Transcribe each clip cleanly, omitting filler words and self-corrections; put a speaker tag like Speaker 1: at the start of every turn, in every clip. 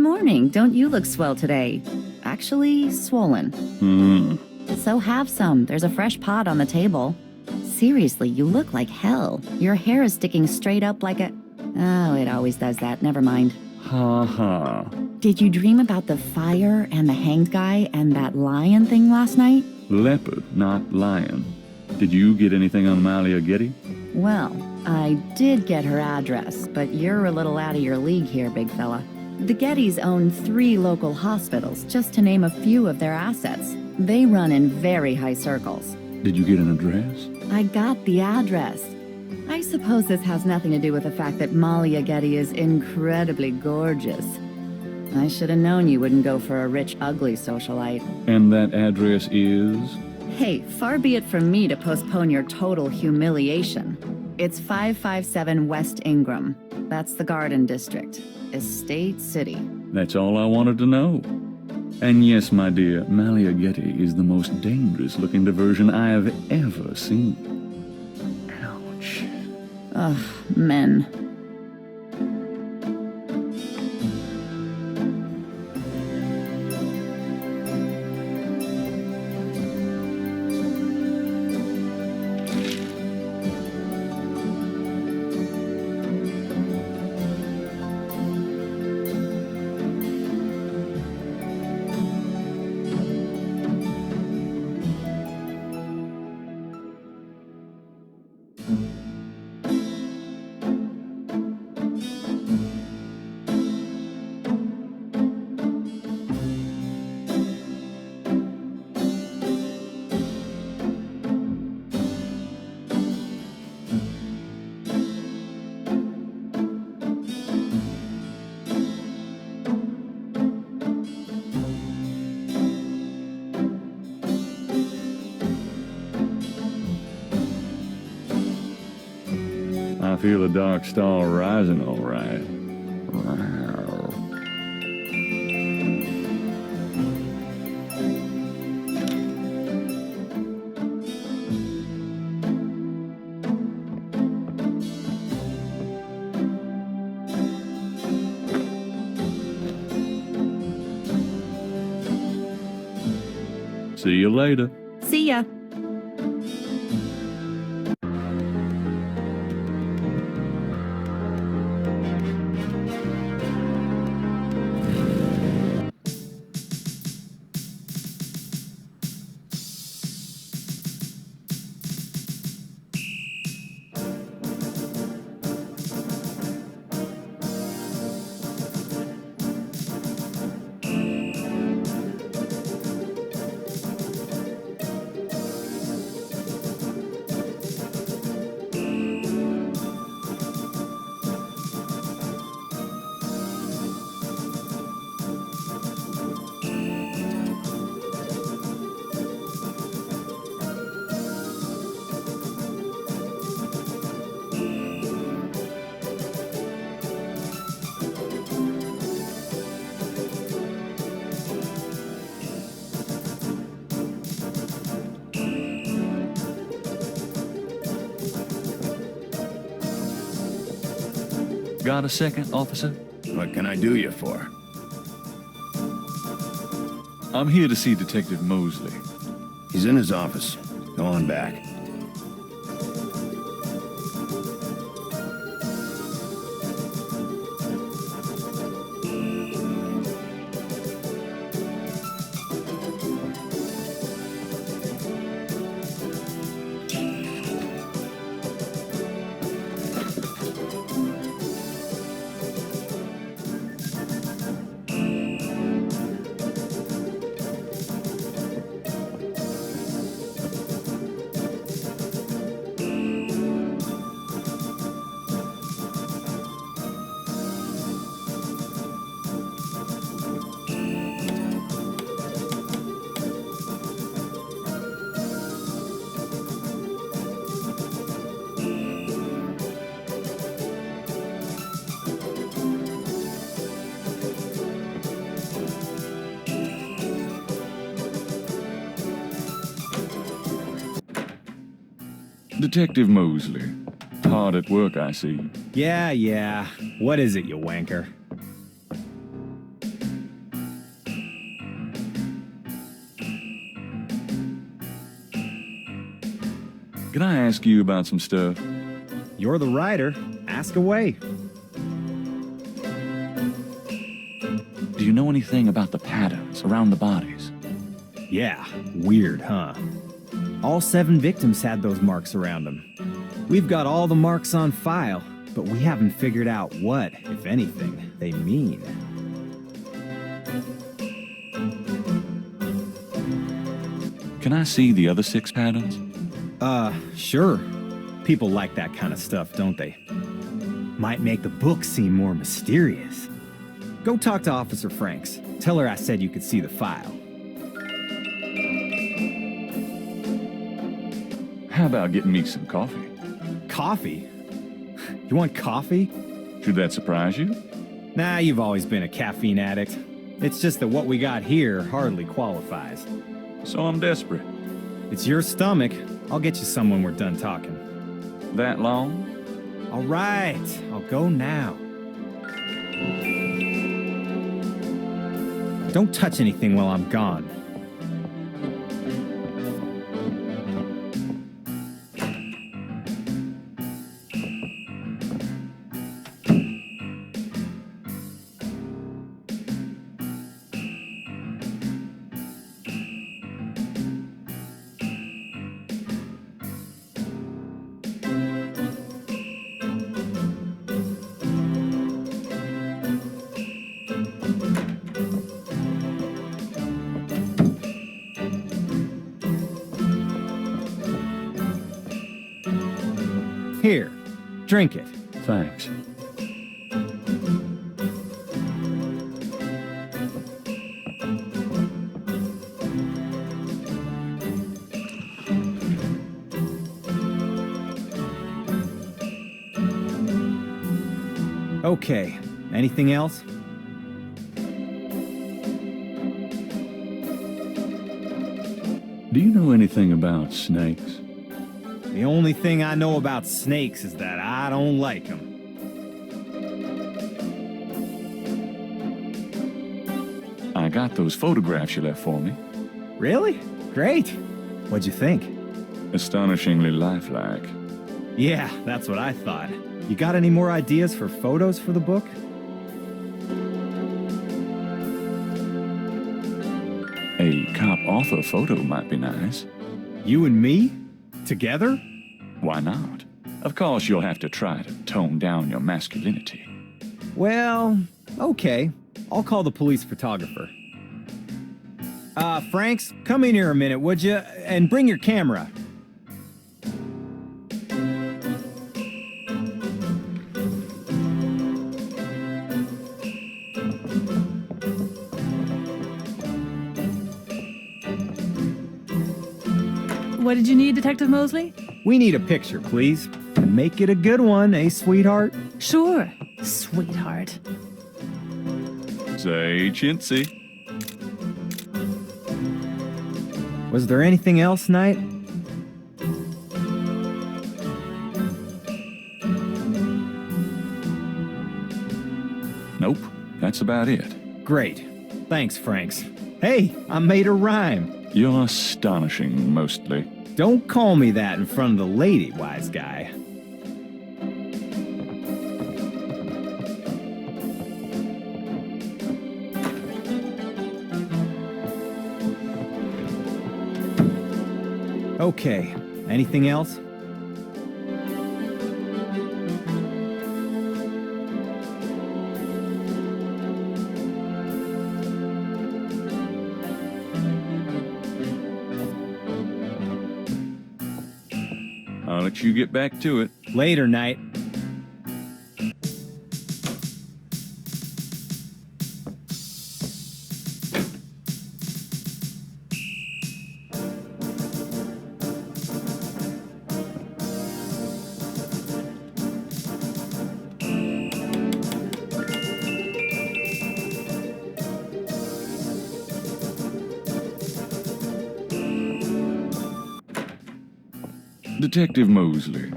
Speaker 1: morning. Don't you look swell today? Actually, swollen. So have some. There's a fresh pot on the table. Seriously, you look like hell. Your hair is sticking straight up like a... Oh, it always does that. Never mind.
Speaker 2: Ha ha.
Speaker 1: Did you dream about the fire and the hanged guy and that lion thing last night?
Speaker 2: Leopard, not lion. Did you get anything on Malia Getty?
Speaker 1: Well, I did get her address, but you're a little out of your league here, big fella. The Gettys own 3 local hospitals, just to name a few of their assets. They run in very high circles.
Speaker 2: Did you get an address?
Speaker 1: I got the address. I suppose this has nothing to do with the fact that Malia Getty is incredibly gorgeous. I should have known you wouldn't go for a rich, ugly socialite.
Speaker 2: And that address is?
Speaker 1: Hey, far be it from me to postpone your total humiliation. It's 557 West Ingram. That's the Garden District. Estate City.
Speaker 2: That's all I wanted to know. And yes, my dear, Malia Getty is the most dangerous-looking diversion I have ever seen. Ouch.
Speaker 1: Ugh, men.
Speaker 2: I feel a dark star rising all right. See you later.
Speaker 1: See ya.
Speaker 2: Got a second, officer?
Speaker 3: What can I do you for?
Speaker 2: I'm here to see Detective Mosley.
Speaker 3: He's in his office. Go on back.
Speaker 2: Detective Mosley. Hard at work, I see.
Speaker 4: Yeah. What is it, you wanker?
Speaker 2: Can I ask you about some stuff?
Speaker 4: You're the writer. Ask away.
Speaker 2: Do you know anything about the patterns around the bodies?
Speaker 4: Yeah, weird, huh? All 7 victims had those marks around them. We've got all the marks on file, but we haven't figured out what, if anything, they mean.
Speaker 2: Can I see the other 6 patterns?
Speaker 4: Sure. People like that kind of stuff, don't they? Might make the book seem more mysterious. Go talk to Officer Franks. Tell her I said you could see the file.
Speaker 2: How about getting me some coffee?
Speaker 4: Coffee? You want coffee?
Speaker 2: Should that surprise you?
Speaker 4: Nah, you've always been a caffeine addict. It's just that what we got here hardly qualifies.
Speaker 2: So I'm desperate.
Speaker 4: It's your stomach. I'll get you some when we're done talking.
Speaker 2: That long?
Speaker 4: All right, I'll go now. Don't touch anything while I'm gone. Here, drink it.
Speaker 2: Thanks.
Speaker 4: Okay, anything else?
Speaker 2: Do you know anything about snakes?
Speaker 4: The only thing I know about snakes is that I don't like them.
Speaker 2: I got those photographs you left for me.
Speaker 4: Really? Great. What'd you think?
Speaker 2: Astonishingly lifelike.
Speaker 4: Yeah, that's what I thought. You got any more ideas for photos for the book?
Speaker 2: A cop author photo might be nice.
Speaker 4: You and me? Together?
Speaker 2: Why not? Of course, you'll have to try to tone down your masculinity.
Speaker 4: Well, okay. I'll call the police photographer. Franks, come in here a minute, would you? And bring your camera.
Speaker 5: What did you need, Detective Mosley?
Speaker 4: We need a picture, please. And make it a good one, eh, sweetheart?
Speaker 5: Sure, sweetheart.
Speaker 2: Say, chintzy.
Speaker 4: Was there anything else, Knight?
Speaker 2: Nope, that's about it.
Speaker 4: Great. Thanks, Franks. Hey, I made a rhyme.
Speaker 2: You're astonishing, mostly.
Speaker 4: Don't call me that in front of the lady, wise guy. Okay, anything else?
Speaker 2: I'll let you get back to it.
Speaker 4: Later, Knight.
Speaker 2: Detective Mosley.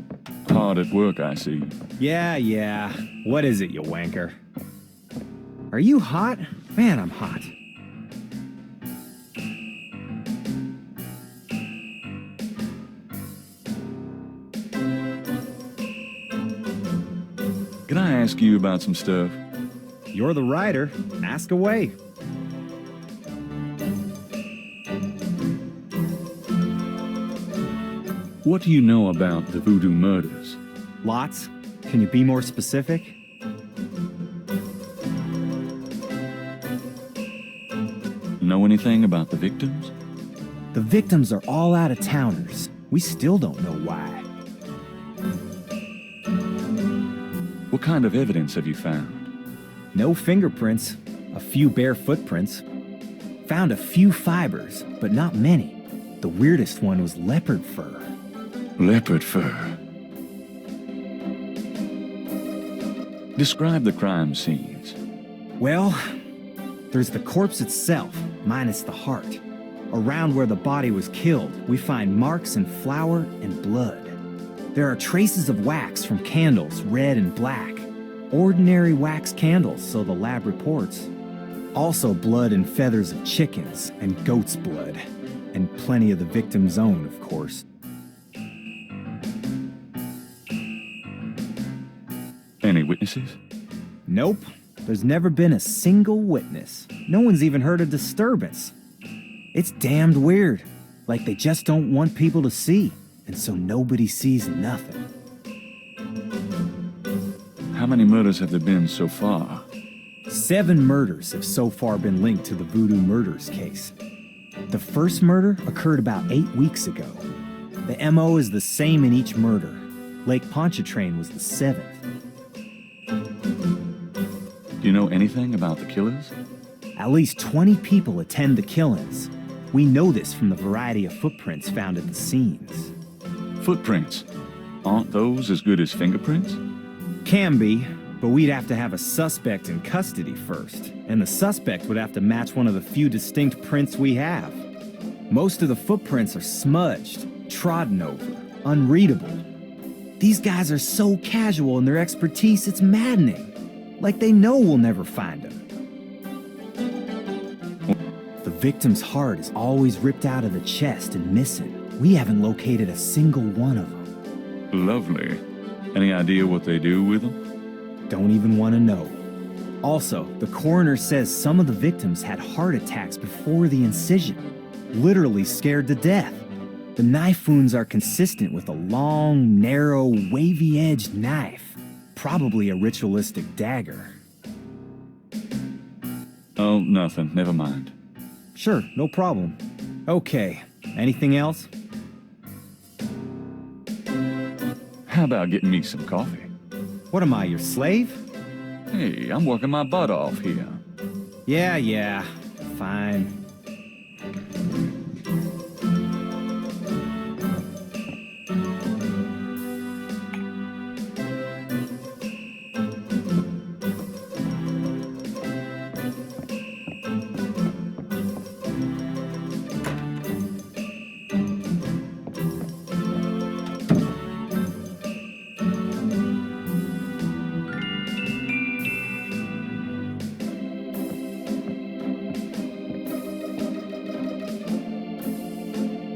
Speaker 2: Hard at work, I see.
Speaker 4: Yeah. What is it, you wanker? Are you hot? Man, I'm hot.
Speaker 2: Can I ask you about some stuff?
Speaker 4: You're the writer. Ask away.
Speaker 2: What do you know about the Voodoo murders?
Speaker 4: Lots. Can you be more specific?
Speaker 2: Know anything about the victims?
Speaker 4: The victims are all out-of-towners. We still don't know why.
Speaker 2: What kind of evidence have you found?
Speaker 4: No fingerprints. A few bare footprints. Found a few fibers, but not many. The weirdest one was leopard fur.
Speaker 2: Leopard fur. Describe the crime scenes.
Speaker 4: Well, there's the corpse itself, minus the heart. Around where the body was killed, we find marks and flour and blood. There are traces of wax from candles, red and black. Ordinary wax candles, so the lab reports. Also blood and feathers of chickens, and goat's blood. And plenty of the victim's own, of course.
Speaker 2: Any witnesses?
Speaker 4: Nope. There's never been a single witness. No one's even heard a disturbance. It's damned weird. Like they just don't want people to see, and so nobody sees nothing.
Speaker 2: How many murders have there been so far?
Speaker 4: 7 murders have so far been linked to the Voodoo murders case. The first murder occurred about 8 weeks ago. The MO is the same in each murder. Lake Pontchartrain was the 7th.
Speaker 2: Do you know anything about the killers?
Speaker 4: At least 20 people attend the killings. We know this from the variety of footprints found at the scenes.
Speaker 2: Footprints. Aren't those as good as fingerprints?
Speaker 4: Can be, but we'd have to have a suspect in custody first, and the suspect would have to match one of the few distinct prints we have. Most of the footprints are smudged, trodden over, unreadable. These guys are so casual in their expertise, it's maddening. Like they know we'll never find them. The victim's heart is always ripped out of the chest and missing. We haven't located a single one of them.
Speaker 2: Lovely. Any idea what they do with them?
Speaker 4: Don't even want to know. Also, the coroner says some of the victims had heart attacks before the incision. Literally scared to death. The knife wounds are consistent with a long, narrow, wavy-edged knife. Probably a ritualistic dagger.
Speaker 2: Oh, nothing. Never mind.
Speaker 4: Sure, no problem. Okay, anything else?
Speaker 2: How about getting me some coffee?
Speaker 4: What am I, your slave?
Speaker 2: Hey, I'm working my butt off here.
Speaker 4: Yeah, fine.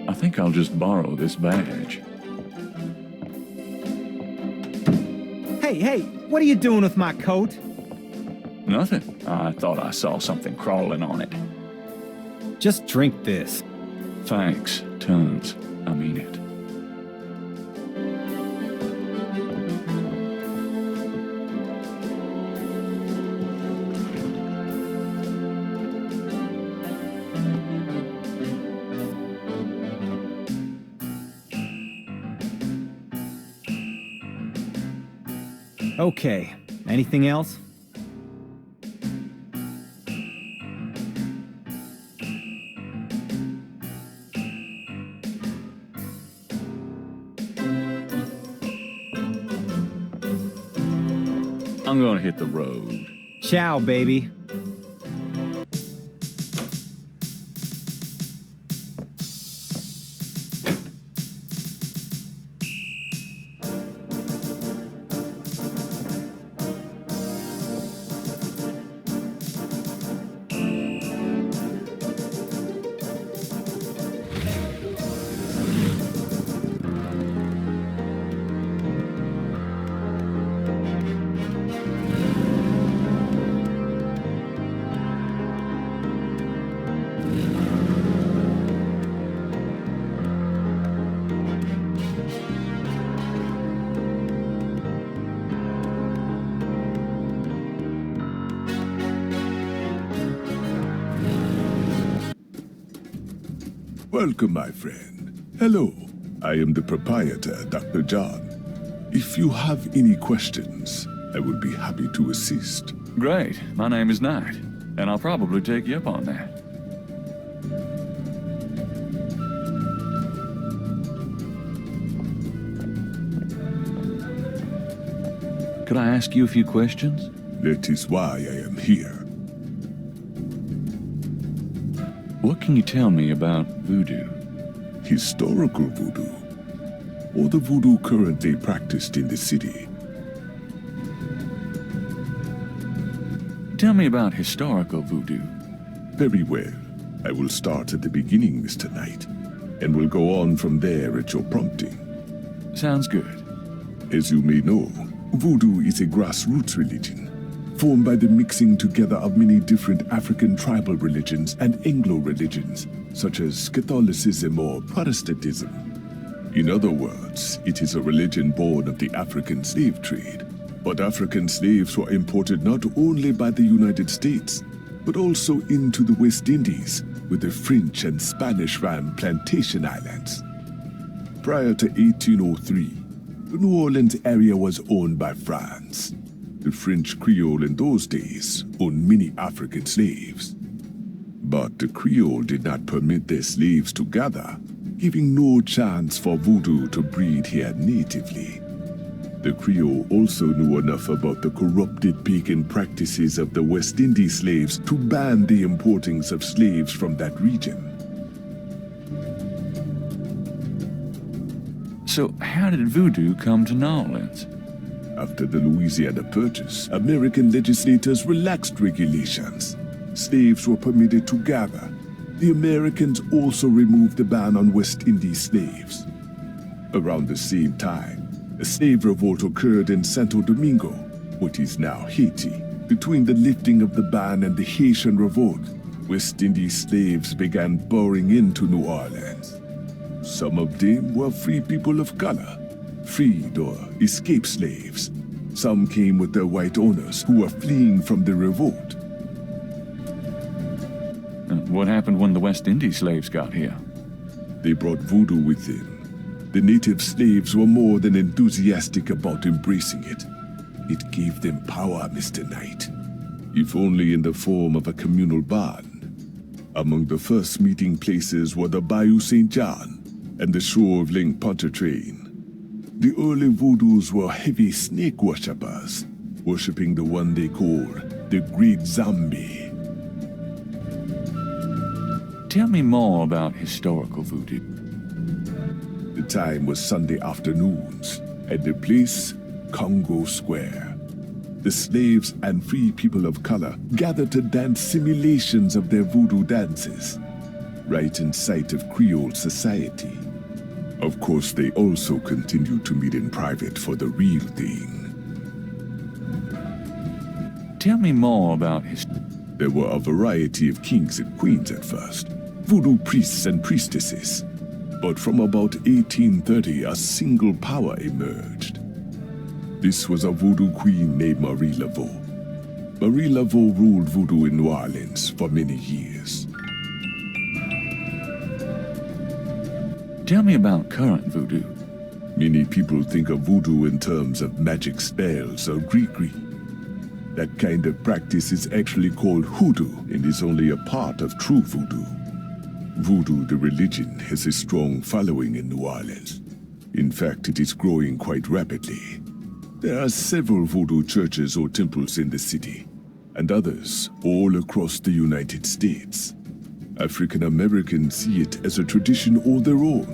Speaker 2: I think I'll just borrow this badge.
Speaker 4: Hey, what are you doing with my coat?
Speaker 2: Nothing. I thought I saw something crawling on it.
Speaker 4: Just drink this.
Speaker 2: Thanks, tons. I mean it.
Speaker 4: Okay, anything else?
Speaker 2: I'm gonna hit the road.
Speaker 4: Ciao, baby.
Speaker 6: Welcome, my friend. Hello, I am the proprietor, Dr. John. If you have any questions, I would be happy to assist.
Speaker 2: Great. My name is Knight, and I'll probably take you up on that. Could I ask you a few questions?
Speaker 6: That is why I am here.
Speaker 2: What can you tell me about voodoo?
Speaker 6: Historical voodoo, or the voodoo currently practiced in the city.
Speaker 2: Tell me about historical voodoo.
Speaker 6: Very well. I will start at the beginning, Mr. Knight, and will go on from there at your prompting.
Speaker 2: Sounds good.
Speaker 6: As you may know, voodoo is a grassroots religion, formed by the mixing together of many different African tribal religions and Anglo religions, such as Catholicism or Protestantism. In other words, it is a religion born of the African slave trade. But African slaves were imported not only by the United States, but also into the West Indies, with the French and Spanish ran plantation islands. Prior to 1803, the New Orleans area was owned by France. The French Creole in those days owned many African slaves. But the Creole did not permit their slaves to gather, giving no chance for voodoo to breed here natively. The Creole also knew enough about the corrupted pagan practices of the West Indies slaves to ban the importings of slaves from that region.
Speaker 2: So how did voodoo come to New Orleans?
Speaker 6: After the Louisiana Purchase, American legislators relaxed regulations. Slaves were permitted to gather. The Americans also removed the ban on West Indies slaves. Around the same time, a slave revolt occurred in Santo Domingo, what is now Haiti. Between the lifting of the ban and the Haitian Revolt, West Indies slaves began pouring into New Orleans. Some of them were free people of color, freed or escaped slaves. Some came with their white owners who were fleeing from the revolt.
Speaker 2: What happened when the West Indies slaves got here?
Speaker 6: They brought voodoo with them. The native slaves were more than enthusiastic about embracing it. It gave them power, Mr. Knight, if only in the form of a communal bond. Among the first meeting places were the Bayou St. John and the shore of Lake Pontchartrain. The early voodoos were heavy snake worshippers, worshipping the one they called the Great Zombie.
Speaker 2: Tell me more about historical voodoo.
Speaker 6: The time was Sunday afternoons, and the place, Congo Square. The slaves and free people of color gathered to dance simulations of their voodoo dances, right in sight of Creole society. Of course, they also continued to meet in private for the real thing.
Speaker 2: Tell me more about
Speaker 6: There were a variety of kings and queens at first, voodoo priests and priestesses. But from about 1830, a single power emerged. This was a voodoo queen named Marie Laveau. Marie Laveau ruled voodoo in New Orleans for many years.
Speaker 2: Tell me about current voodoo.
Speaker 6: Many people think of voodoo in terms of magic spells or gree-gree. That kind of practice is actually called hoodoo and is only a part of true voodoo. Voodoo, the religion, has a strong following in New Orleans. In fact, it is growing quite rapidly. There are several voodoo churches or temples in the city, and others all across the United States. African Americans see it as a tradition all their own.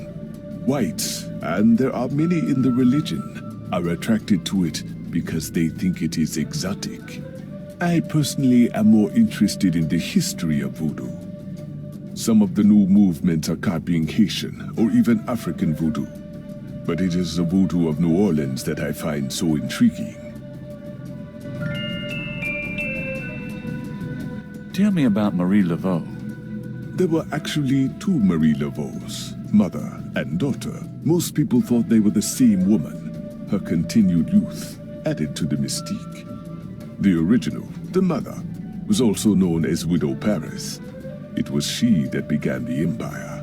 Speaker 6: Whites, and there are many in the religion, are attracted to it because they think it is exotic. I personally am more interested in the history of voodoo. Some of the new movements are copying Haitian or even African voodoo, but it is the voodoo of New Orleans that I find so intriguing.
Speaker 2: Tell me about Marie Laveau.
Speaker 6: There were actually two Marie Laveaus, mother and daughter. Most people thought they were the same woman. Her continued youth added to the mystique. The original, the mother, was also known as Widow Paris. It was she that began the empire.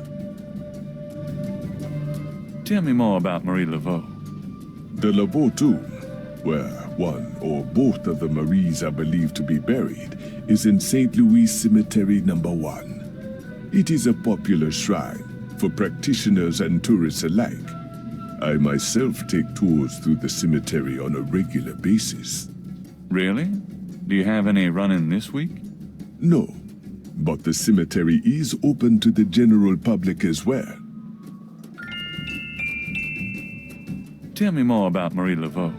Speaker 2: Tell me more about Marie Laveau.
Speaker 6: The Laveau tomb, where one or both of the Maries are believed to be buried, is in St. Louis Cemetery Number 1. It is a popular shrine for practitioners and tourists alike. I myself take tours through the cemetery on a regular basis.
Speaker 2: Really? Do you have any running this week?
Speaker 6: No, but the cemetery is open to the general public as well.
Speaker 2: Tell me more about Marie Laveau.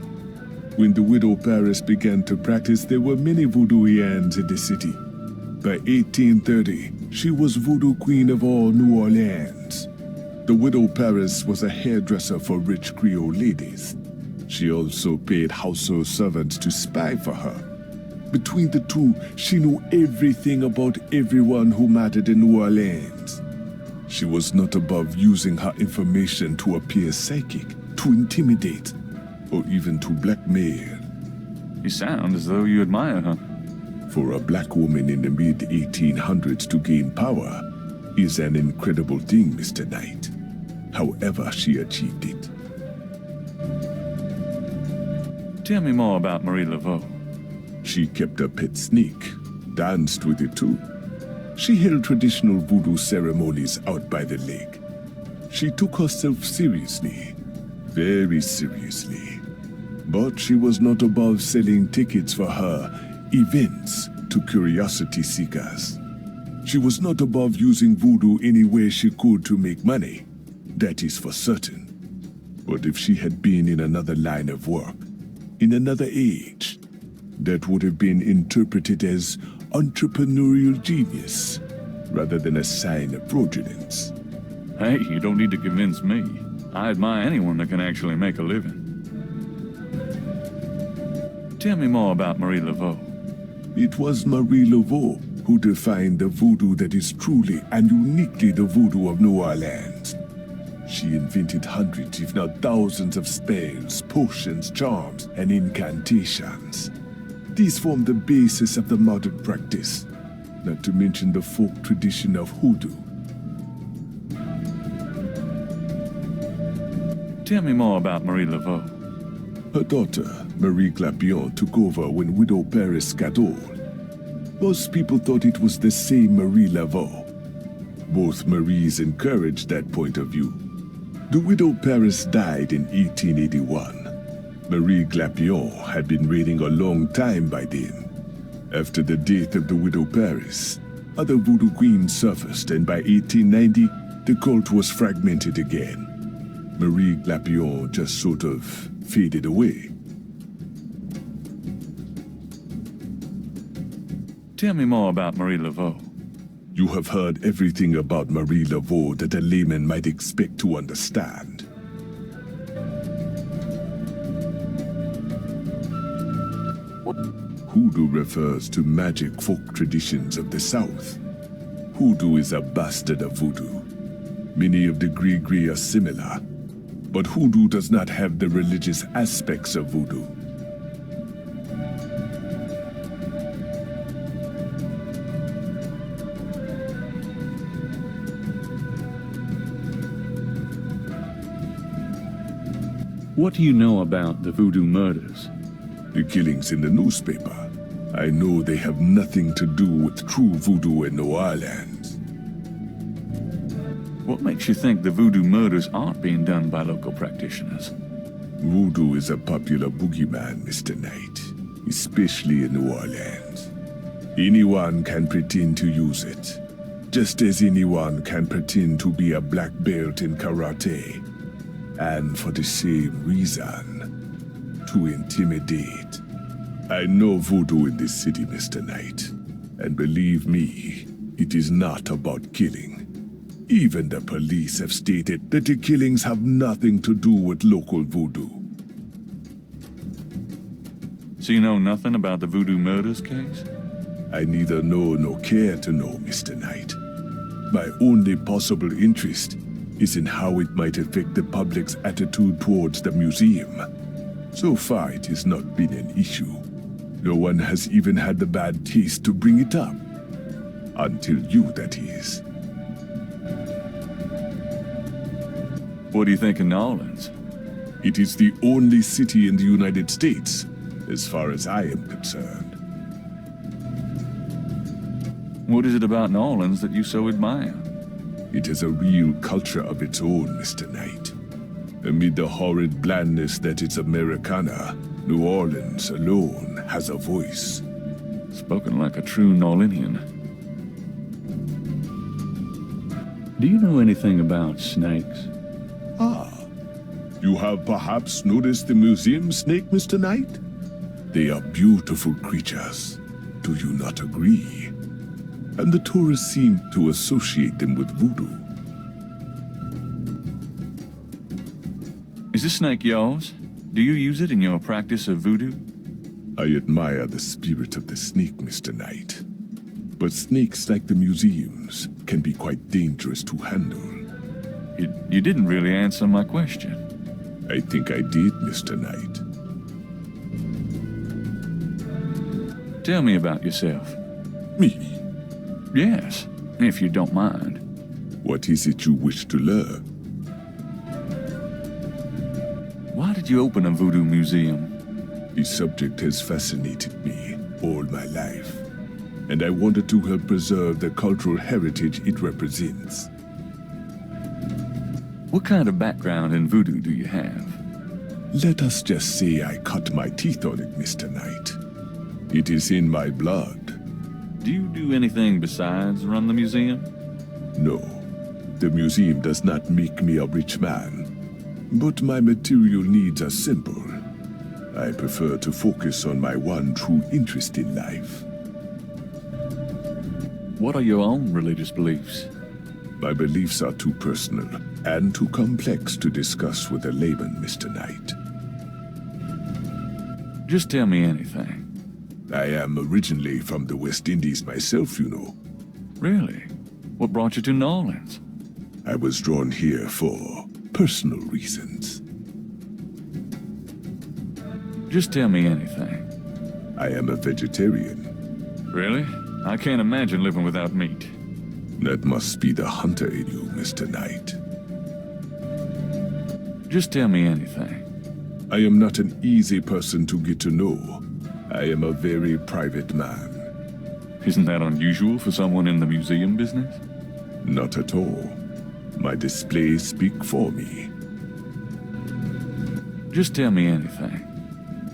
Speaker 6: When the widow Paris began to practice, there were many voodooians in the city. By 1830, she was voodoo queen of all New Orleans. The widow Paris was a hairdresser for rich Creole ladies. She also paid household servants to spy for her. Between the two, she knew everything about everyone who mattered in New Orleans. She was not above using her information to appear psychic, to intimidate, or even to blackmail.
Speaker 2: You sound as though you admire her.
Speaker 6: For a black woman in the mid-1800s to gain power is an incredible thing, Mr. Knight. However she achieved it.
Speaker 2: Tell me more about Marie Laveau.
Speaker 6: She kept a pet snake, danced with it too. She held traditional voodoo ceremonies out by the lake. She took herself seriously, very seriously. But she was not above selling tickets for her events to curiosity seekers. She was not above using voodoo any way she could to make money. That is for certain. But if she had been in another line of work, in another age, that would have been interpreted as entrepreneurial genius, rather than a sign of fraudulence.
Speaker 2: Hey, you don't need to convince me. I admire anyone that can actually make a living. Tell me more about Marie Laveau.
Speaker 6: It was Marie Laveau who defined the voodoo that is truly and uniquely the voodoo of New Orleans. She invented hundreds, if not thousands, of spells, potions, charms, and incantations. These form the basis of the modern practice, not to mention the folk tradition of hoodoo.
Speaker 2: Tell me more about Marie Laveau.
Speaker 6: Her daughter, Marie Glapion, took over when widow Paris got old. Most people thought it was the same Marie Laveau. Both Maries encouraged that point of view. The widow Paris died in 1881. Marie Glapion had been reigning a long time by then. After the death of the widow Paris, other voodoo queens surfaced, and by 1890, the cult was fragmented again. Marie Glapion just sort of faded away.
Speaker 2: Tell me more about Marie Laveau.
Speaker 6: You have heard everything about Marie Laveau that a layman might expect to understand. Hoodoo refers to magic folk traditions of the South. Hoodoo is a bastard of voodoo. Many of the Gris-Gris are similar, but hoodoo does not have the religious aspects of voodoo.
Speaker 2: What do you know about the voodoo murders?
Speaker 6: The killings in the newspaper. I know they have nothing to do with true voodoo in New Orleans.
Speaker 2: What makes you think the voodoo murders aren't being done by local practitioners?
Speaker 6: Voodoo is a popular boogeyman, Mr. Knight, especially in New Orleans. Anyone can pretend to use it, just as anyone can pretend to be a black belt in karate. And for the same reason, to intimidate. I know voodoo in this city, Mr. Knight, and believe me, it is not about killing. Even the police have stated that the killings have nothing to do with local voodoo.
Speaker 2: So you know nothing about the voodoo murders case?
Speaker 6: I neither know nor care to know, Mr. Knight. My only possible interest is in how it might affect the public's attitude towards the museum. So far, it has not been an issue. No one has even had the bad taste to bring it up. Until you, that is.
Speaker 2: What do you think of New Orleans?
Speaker 6: It is the only city in the United States, as far as I am concerned.
Speaker 2: What is it about New Orleans that you so admire?
Speaker 6: It has a real culture of its own, Mr. Knight. Amid the horrid blandness that is Americana, New Orleans alone has a voice.
Speaker 2: Spoken like a true New Orleanian. Do you know anything about snakes?
Speaker 6: Ah, you have perhaps noticed the museum snake, Mr. Knight? They are beautiful creatures. Do you not agree? And the tourists seem to associate them with voodoo.
Speaker 2: Is this snake yours? Do you use it in your practice of voodoo?
Speaker 6: I admire the spirit of the snake, Mr. Knight. But snakes, like the museums, can be quite dangerous to handle.
Speaker 2: You didn't really answer my question.
Speaker 6: I think I did, Mr. Knight.
Speaker 2: Tell me about yourself.
Speaker 6: Me?
Speaker 2: Yes, if you don't mind.
Speaker 6: What is it you wish to learn?
Speaker 2: Why did you open a voodoo museum?
Speaker 6: The subject has fascinated me all my life, and I wanted to help preserve the cultural heritage it represents.
Speaker 2: What kind of background in voodoo do you have?
Speaker 6: Let us just say I cut my teeth on it, Mr. Knight. It is in my blood.
Speaker 2: Do you do anything besides run the museum?
Speaker 6: No, the museum does not make me a rich man, but my material needs are simple. I prefer to focus on my one true interest in life.
Speaker 2: What are your own religious beliefs?
Speaker 6: My beliefs are too personal and too complex to discuss with a layman, Mr. Knight.
Speaker 2: Just tell me anything.
Speaker 6: I am originally from the West Indies myself, you know.
Speaker 2: Really? What brought you to New Orleans?
Speaker 6: I was drawn here for personal reasons.
Speaker 2: Just tell me anything.
Speaker 6: I am a vegetarian.
Speaker 2: Really? I can't imagine living without meat.
Speaker 6: That must be the hunter in you, Mr. Knight.
Speaker 2: Just tell me anything.
Speaker 6: I am not an easy person to get to know. I am a very private man.
Speaker 2: Isn't that unusual for someone in the museum business?
Speaker 6: Not at all. My displays speak for me.
Speaker 2: Just tell me anything.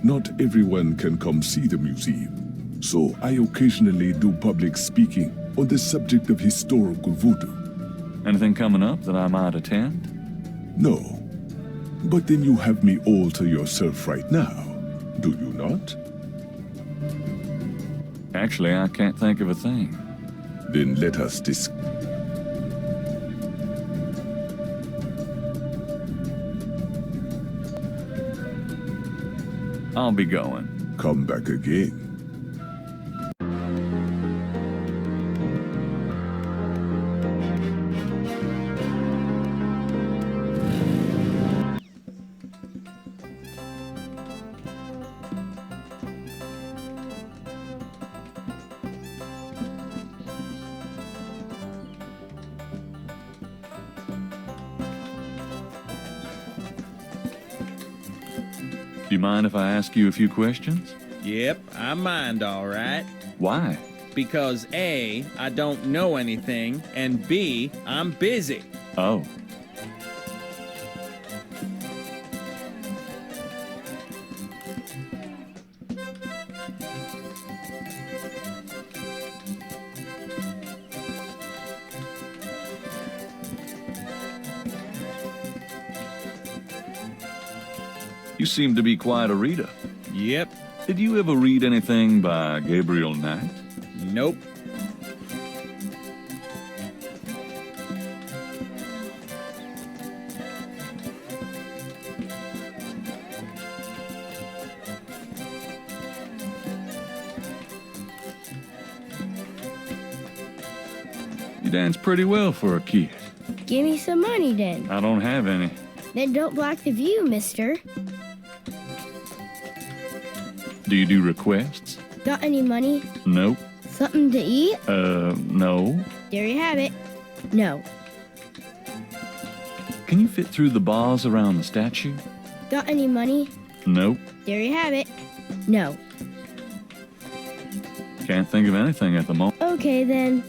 Speaker 6: Not everyone can come see the museum, so I occasionally do public speaking on the subject of historical voodoo.
Speaker 2: Anything coming up that I might attend?
Speaker 6: No. But then you have me all to yourself right now, do you not?
Speaker 2: Actually, I can't think of a thing.
Speaker 6: Then let us
Speaker 2: I'll be going.
Speaker 6: come back again.
Speaker 2: Do you mind if I ask you a few questions?
Speaker 7: Yep, I mind all right.
Speaker 2: Why?
Speaker 7: Because A, I don't know anything, and B, I'm busy.
Speaker 2: Oh. You seem to be quite a reader.
Speaker 7: Yep,
Speaker 2: Did you ever read anything by Gabriel Knight?
Speaker 7: nope.
Speaker 2: You dance pretty well for a kid.
Speaker 8: Give me some money then.
Speaker 2: I don't have any.
Speaker 8: Then don't block the view, mister.
Speaker 2: Do you do requests?
Speaker 8: Got any money?
Speaker 2: Nope.
Speaker 8: Something to eat?
Speaker 2: No.
Speaker 8: There you have it. No.
Speaker 2: Can you fit through the bars around the statue?
Speaker 8: Got any money?
Speaker 2: Nope.
Speaker 8: There you have it. No.
Speaker 2: Can't think of anything at the moment.
Speaker 8: Okay, then.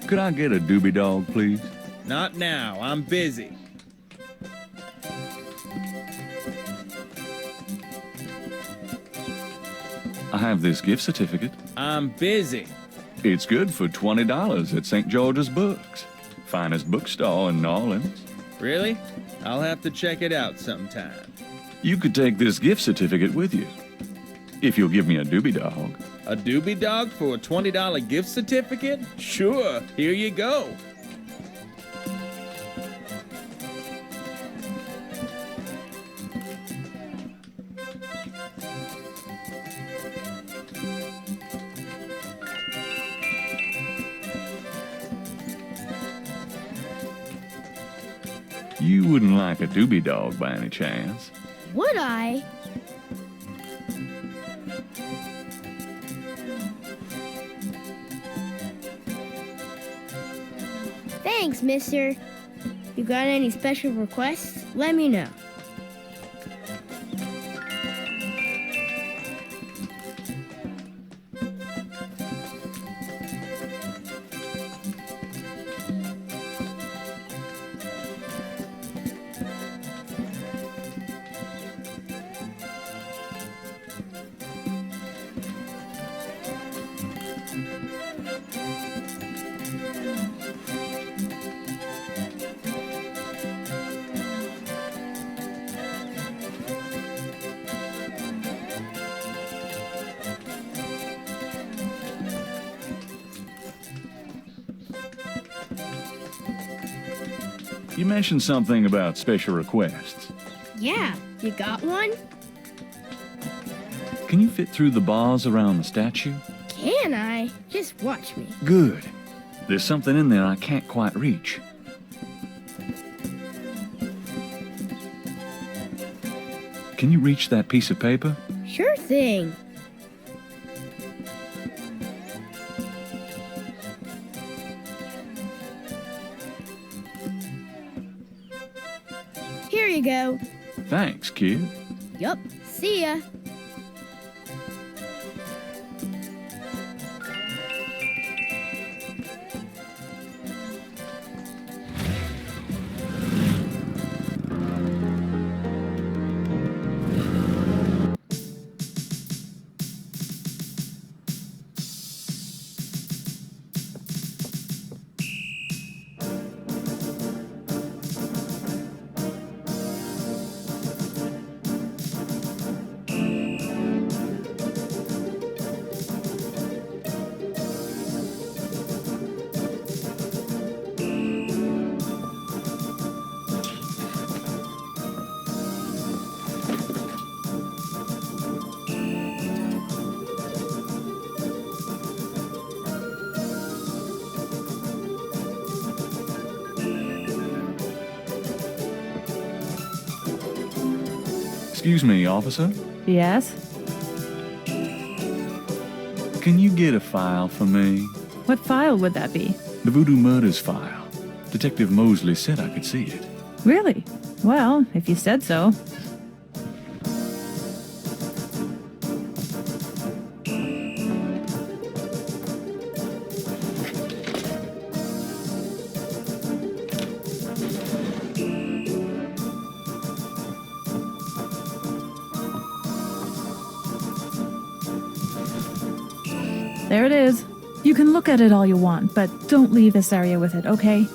Speaker 2: Could I get a doobie dog, please?
Speaker 7: Not now. I'm busy.
Speaker 2: I have this gift certificate.
Speaker 7: I'm busy.
Speaker 2: It's good for $20 at St. George's Books. Finest bookstore in New Orleans.
Speaker 7: Really? I'll have to check it out sometime.
Speaker 2: You could take this gift certificate with you. If you'll give me a doobie dog.
Speaker 7: A doobie dog for a $20 gift certificate? Sure. Here you go.
Speaker 2: You wouldn't like a doobie dog by any chance.
Speaker 8: Would I? Thanks, mister. You got any special requests? Let me know.
Speaker 2: You mentioned something about special requests.
Speaker 8: Yeah, you got one?
Speaker 2: Can you fit through the bars around the statue?
Speaker 8: Can I? Just watch me.
Speaker 2: Good. There's something in there I can't quite reach. Can you reach that piece of paper?
Speaker 8: Sure thing. Here you go.
Speaker 2: Thanks, kid.
Speaker 8: Yup. See ya.
Speaker 2: Excuse me, officer.
Speaker 5: Yes?
Speaker 2: Can you get a file for me?
Speaker 5: What file would that be?
Speaker 2: The Voodoo Murders file. Detective Mosley said I could see it.
Speaker 5: Really? Well, if you said so. There it is. You can look at it all you want, but don't leave this area with it, okay?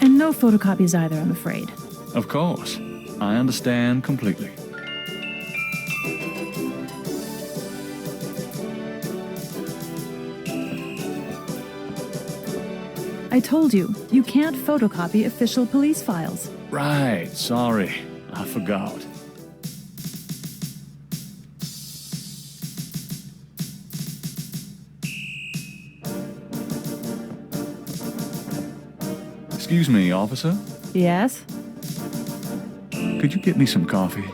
Speaker 5: And no photocopies either, I'm afraid.
Speaker 2: Of course. I understand completely.
Speaker 5: I told you, you can't photocopy official police files.
Speaker 2: Right, sorry. I forgot. Excuse me, officer.
Speaker 5: Yes?
Speaker 2: Could you get me some coffee?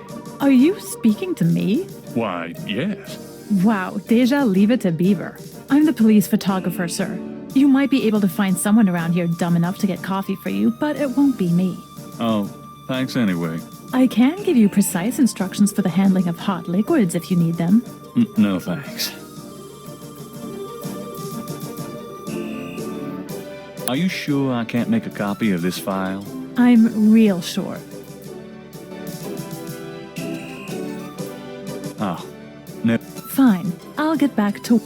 Speaker 5: Are you speaking to me?
Speaker 2: Why, yes.
Speaker 5: Wow, déjà leave it to Beaver. I'm the police photographer, sir. You might be able to find someone around here dumb enough to get coffee for you, but it won't be me.
Speaker 2: Oh, thanks anyway.
Speaker 5: I can give you precise instructions for the handling of hot liquids if you need them.
Speaker 2: No thanks. Are you sure I can't make a copy of this file?
Speaker 5: I'm real sure.
Speaker 2: Oh, no.
Speaker 5: Fine. I'll get back to...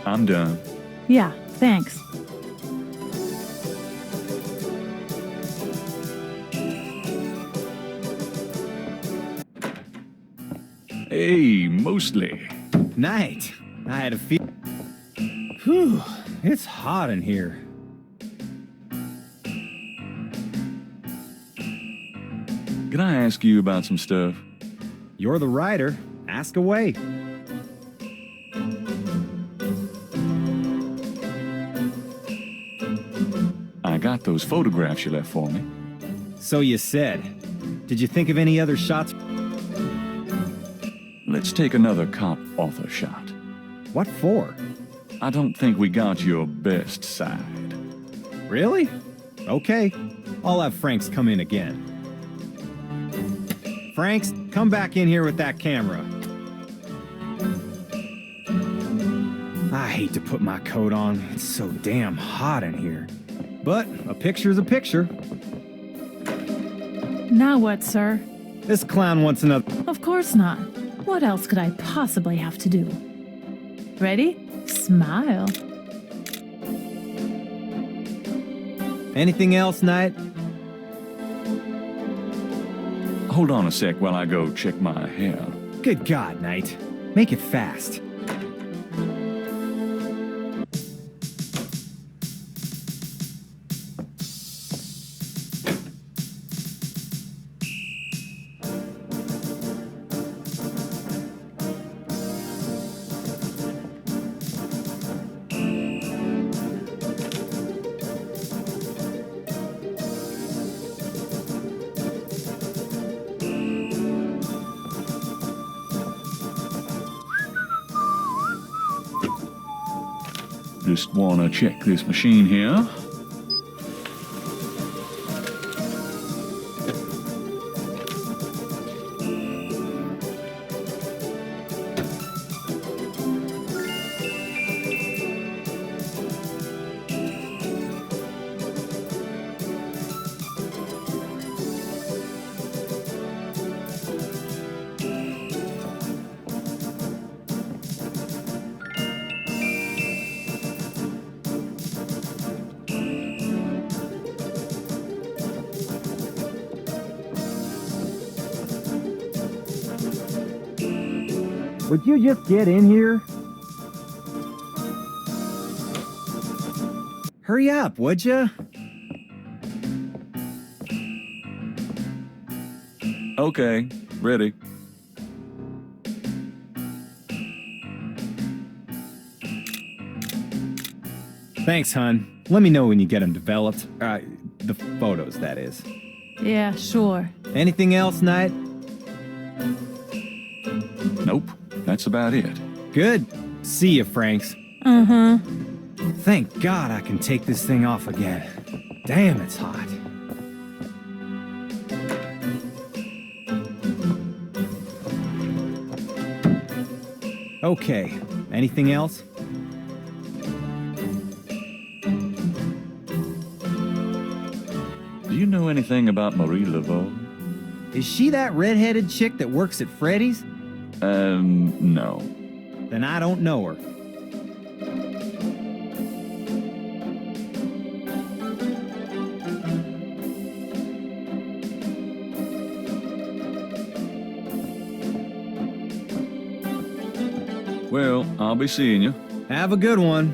Speaker 2: I'm done.
Speaker 5: Yeah, thanks.
Speaker 2: Hey, mostly.
Speaker 4: Knight, I had a feel. Whew, it's hot in here.
Speaker 2: Can I ask you about some stuff?
Speaker 4: You're the writer. Ask away.
Speaker 2: I got those photographs you left for me.
Speaker 4: So you said. Did you think of any other shots?
Speaker 2: Let's take another cop author shot.
Speaker 4: What for?
Speaker 2: I don't think we got your best side.
Speaker 4: Really? Okay. I'll have Franks come in again. Franks, come back in here with that camera. I hate to put my coat on. It's so damn hot in here. But a picture's a picture.
Speaker 5: Now what, sir?
Speaker 4: This clown wants another.
Speaker 5: Of course not. What else could I possibly have to do? Ready? Smile.
Speaker 4: Anything else, Knight?
Speaker 2: Hold on a sec while I go check my hair.
Speaker 4: Good God, Knight. Make it fast.
Speaker 2: Just wanna check this machine here.
Speaker 4: Would you just get in here? Hurry up, would you?
Speaker 2: Okay, ready.
Speaker 4: Thanks, hon. Let me know when you get them developed. The photos, that is.
Speaker 5: Yeah, sure.
Speaker 4: Anything else, Knight?
Speaker 2: Nope, that's about it.
Speaker 4: Good. See you, Franks.
Speaker 5: Uh-huh.
Speaker 4: Thank God I can take this thing off again. Damn, it's hot. Okay, anything else?
Speaker 2: Do you know anything about Marie Laveau?
Speaker 4: Is she that red-headed chick that works at Freddy's?
Speaker 2: No.
Speaker 4: Then I don't know her.
Speaker 2: Well, I'll be seeing you.
Speaker 4: Have a good one.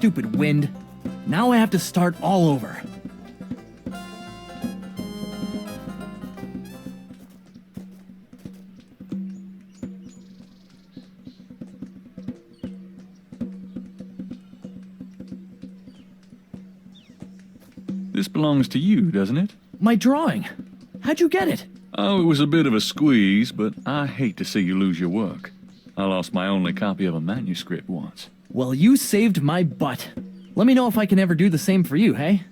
Speaker 9: stupid wind. Now I have to start all over.
Speaker 2: This belongs to you, doesn't it?
Speaker 9: My drawing. How'd you get it?
Speaker 2: Oh, it was a bit of a squeeze, but I hate to see you lose your work. I lost my only copy of a manuscript once.
Speaker 9: Well, you saved my butt. Let me know if I can ever do the same for you, hey?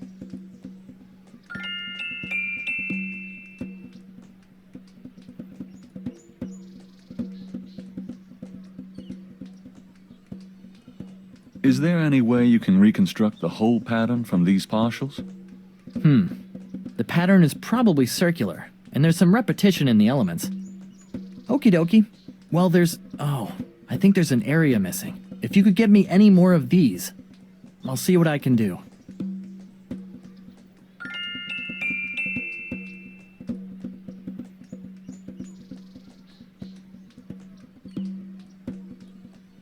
Speaker 2: Is there any way you can reconstruct the whole pattern from these partials?
Speaker 9: The pattern is probably circular, and there's some repetition in the elements. Okie dokie. Well, I think there's an area missing. If you could get me any more of these, I'll see what I can do.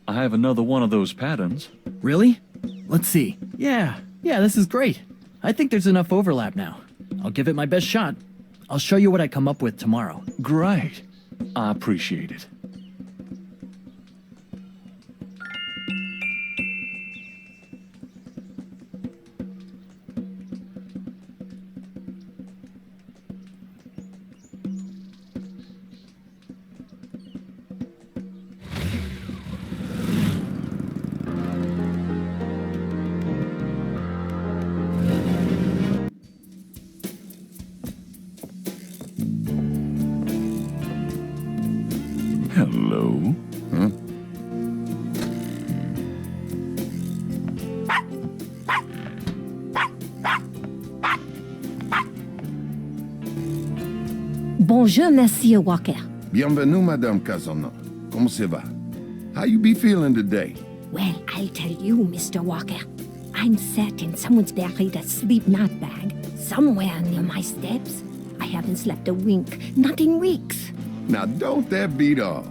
Speaker 2: I have another one of those patterns.
Speaker 9: Really? Let's see. Yeah, this is great. I think there's enough overlap now. I'll give it my best shot. I'll show you what I come up with tomorrow.
Speaker 2: Great. I appreciate it. Hello?
Speaker 3: Huh?
Speaker 10: Bonjour, Monsieur Walker.
Speaker 3: Bienvenue, Madame Casano. Comment ça va? How you be feeling today?
Speaker 10: Well, I'll tell you, Mr. Walker. I'm certain someone's buried a sleep knot bag somewhere near my steps. I haven't slept a wink, not in weeks.
Speaker 3: Now, don't that beat all?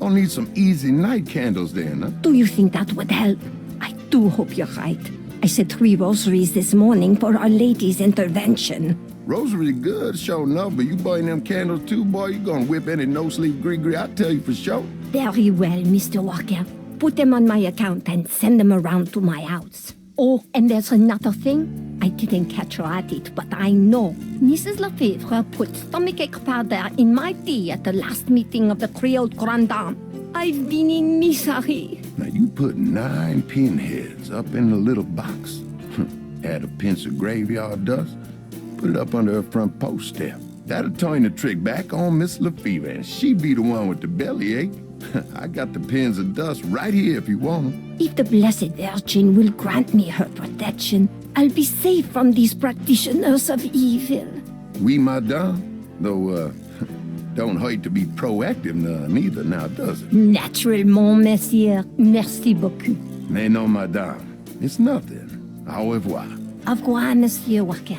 Speaker 3: I'll need some easy night candles then, huh?
Speaker 10: Do you think that would help? I do hope you're right. I said 3 rosaries this morning for Our Lady's intervention.
Speaker 3: Rosary good, sure enough, but you buying them candles too, boy, you gonna whip any no-sleep gree-gree, I tell you for sure.
Speaker 10: Very well, Mr. Walker. Put them on my account and send them around to my house. Oh, and there's another thing. I didn't catch her at it, but I know. Mrs. Lefebvre put stomachache powder in my tea at the last meeting of the Creole Grand Dame. I've been in misery.
Speaker 3: Now, you put 9 pinheads up in the little box. Add a pinch of graveyard dust, put it up under her front post step. That'll turn the trick back on Miss Lefebvre, and she be the one with the bellyache. I got the pins of dust right here if you want them.
Speaker 10: If the Blessed Virgin will grant me her protection, I'll be safe from these practitioners of evil.
Speaker 3: Oui, madame. Though, don't hurt to be proactive neither now, does it?
Speaker 10: Naturellement, monsieur. Merci beaucoup.
Speaker 3: Mais non, madame. It's nothing. Au revoir.
Speaker 10: Au revoir, Monsieur Walker.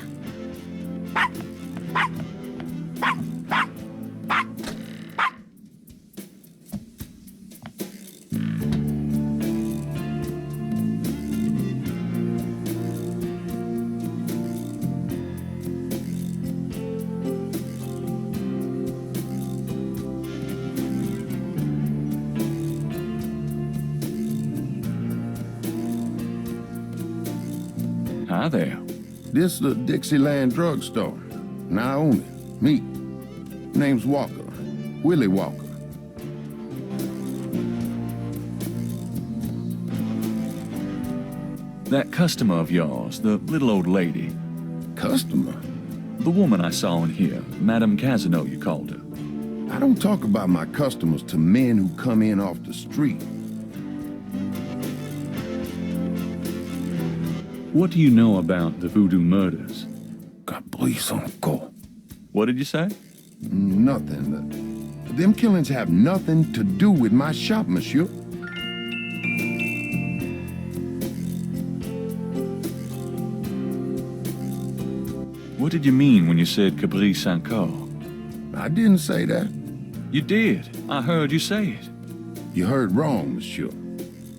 Speaker 2: Hi there.
Speaker 3: This the Dixieland drugstore. And I own it. Me. Name's Walker. Willie Walker.
Speaker 2: That customer of yours, the little old lady.
Speaker 3: Customer?
Speaker 2: The woman I saw in here, Madame Casino, you called her.
Speaker 3: I don't talk about my customers to men who come in off the street.
Speaker 2: What do you know about the voodoo murders?
Speaker 3: Caprice encore.
Speaker 2: What did you say?
Speaker 3: Nothing. Them killings have nothing to do with my shop, monsieur.
Speaker 2: What did you mean when you said Caprice encore?
Speaker 3: I didn't say that.
Speaker 2: You did. I heard you say it.
Speaker 3: You heard wrong, monsieur.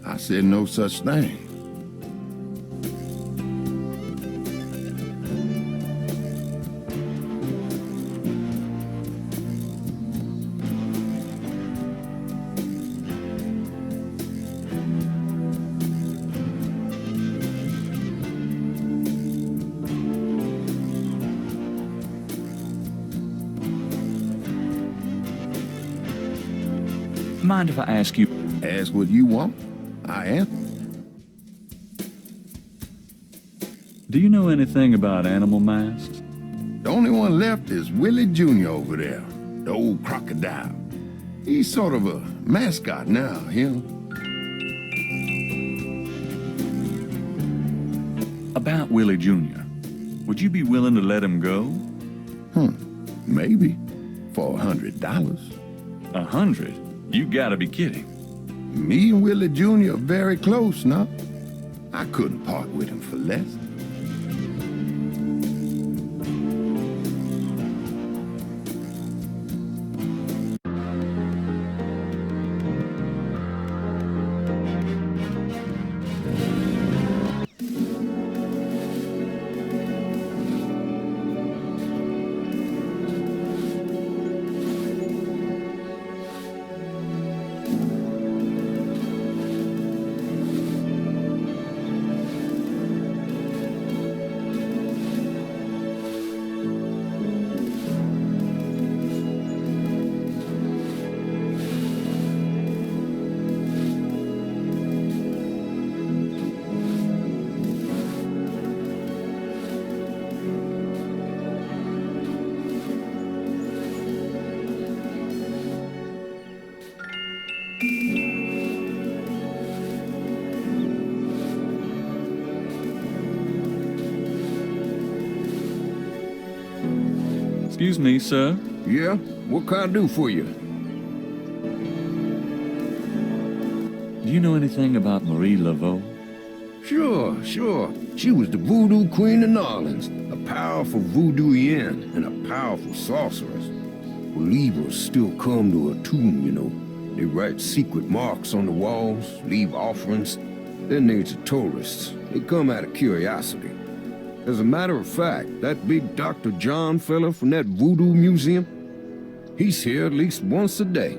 Speaker 3: I said no such thing.
Speaker 2: Mind if I ask you?
Speaker 3: Ask what you want. I answer.
Speaker 2: Do you know anything about animal masks?
Speaker 3: The only one left is Willie Jr. over there, the old crocodile. He's sort of a mascot now, him.
Speaker 2: About Willie Jr., would you be willing to let him go?
Speaker 3: Maybe. For $100.
Speaker 2: 100? You gotta be kidding.
Speaker 3: Me and Willie Jr. are very close now. I couldn't part with him for less.
Speaker 2: Excuse me, sir.
Speaker 3: Yeah? What can I do for you?
Speaker 2: Do you know anything about Marie Laveau?
Speaker 3: Sure. She was the voodoo queen of New Orleans, a powerful voodooian and a powerful sorceress. Believers still come to her tomb, you know. They write secret marks on the walls, leave offerings. They're native tourists. They come out of curiosity. As a matter of fact, that big Dr. John fella from that voodoo museum, he's here at least once a day.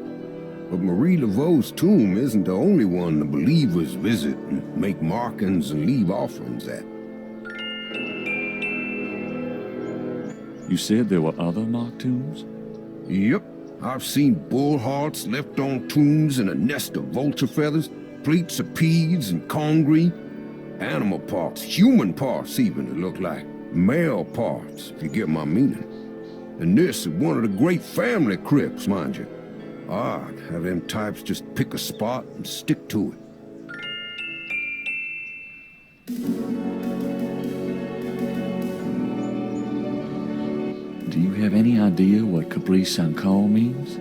Speaker 3: But Marie Laveau's tomb isn't the only one the believers visit and make markings and leave offerings at.
Speaker 2: You said there were other mock tombs?
Speaker 3: Yep. I've seen bull hearts left on tombs and a nest of vulture feathers, plates of peas and congreve. Animal parts, human parts even, it look like. Male parts, if you get my meaning. And this is one of the great family crypts, mind you. Odd how them types just pick a spot and stick to it.
Speaker 2: Do you have any idea what Capri Saint-Call means?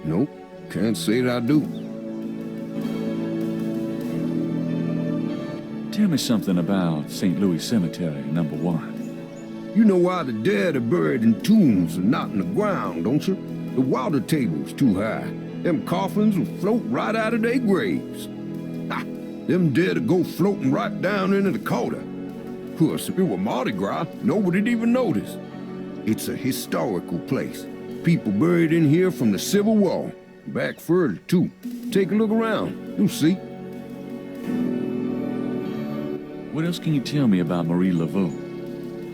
Speaker 3: Nope, can't say that I do.
Speaker 2: Tell me something about St. Louis Cemetery, number 1.
Speaker 3: You know why the dead are buried in tombs and not in the ground, don't you? The water table's too high. Them coffins will float right out of their graves. Ha! Them dead will go floating right down into the Coda. Of course, if it were Mardi Gras, nobody'd even notice. It's a historical place. People buried in here from the Civil War. Back further, too. Take a look around. You'll see.
Speaker 2: What else can you tell me about Marie Laveau?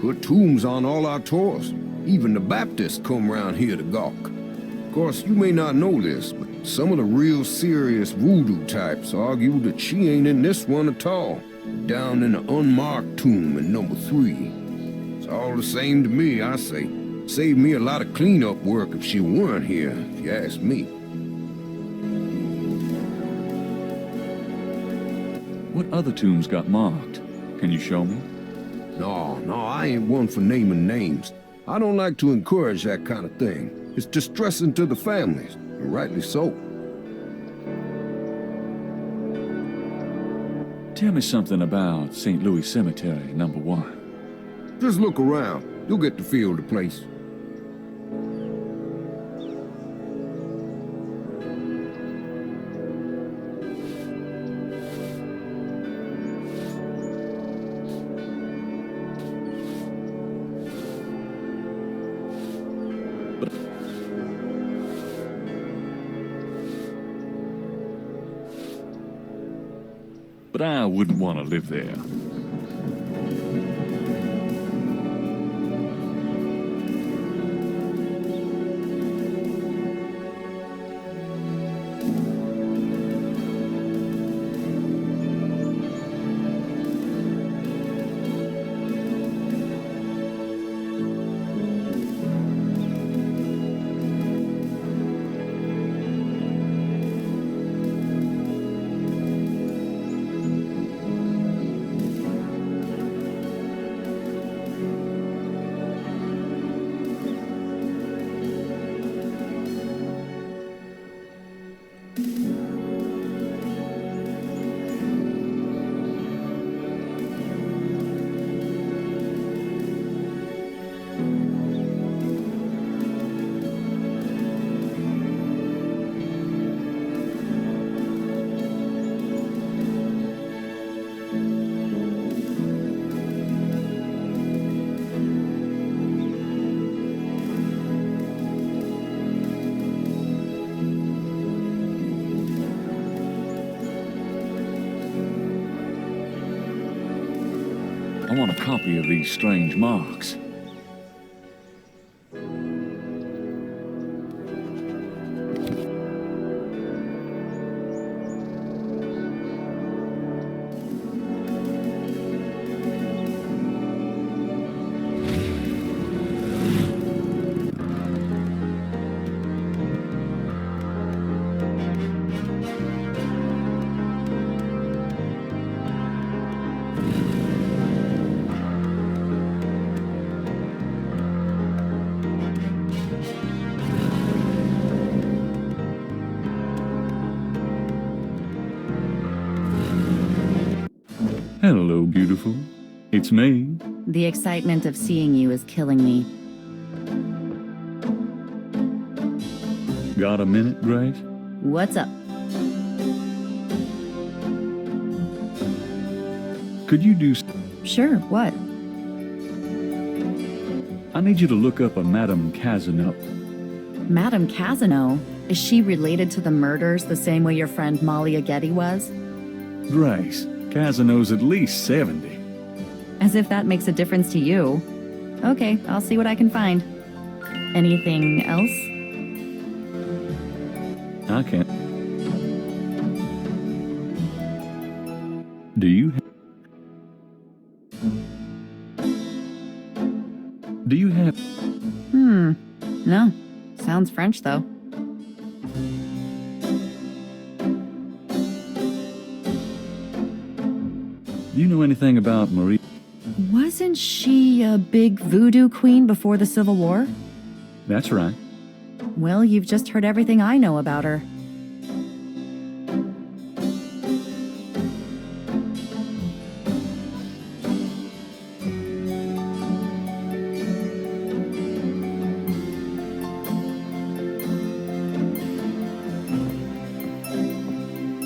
Speaker 3: Her tomb's on all our tours. Even the Baptists come round here to gawk. Of course, you may not know this, but some of the real serious voodoo types argue that she ain't in this one at all. Down in the unmarked tomb in number 3. It's all the same to me, I say. Saved me a lot of cleanup work if she weren't here, if you ask me.
Speaker 2: What other tombs got marked? Can you show me?
Speaker 3: No, I ain't one for naming names. I don't like to encourage that kind of thing. It's distressing to the families, and rightly so.
Speaker 2: Tell me something about St. Louis Cemetery, number 1.
Speaker 3: Just look around. You'll get the feel of the place.
Speaker 2: But I wouldn't want to live there. I want a copy of these strange marks. Hello, beautiful. It's me.
Speaker 1: The excitement of seeing you is killing me.
Speaker 2: Got a minute, Grace?
Speaker 1: What's up?
Speaker 2: Could you do...
Speaker 1: Sure, what?
Speaker 2: I need you to look up a Madame Casino.
Speaker 1: Madame Casino? Is she related to the murders the same way your friend Malia Getty was?
Speaker 2: Grace, Casino's at least 70.
Speaker 1: As if that makes a difference to you. Okay, I'll see what I can find. Anything else?
Speaker 2: I can't. Do you... Do you have...
Speaker 1: No. Sounds French, though.
Speaker 2: Do you know anything about Marie?
Speaker 1: Wasn't she a big voodoo queen before the Civil War?
Speaker 2: That's right.
Speaker 1: Well, you've just heard everything I know about her.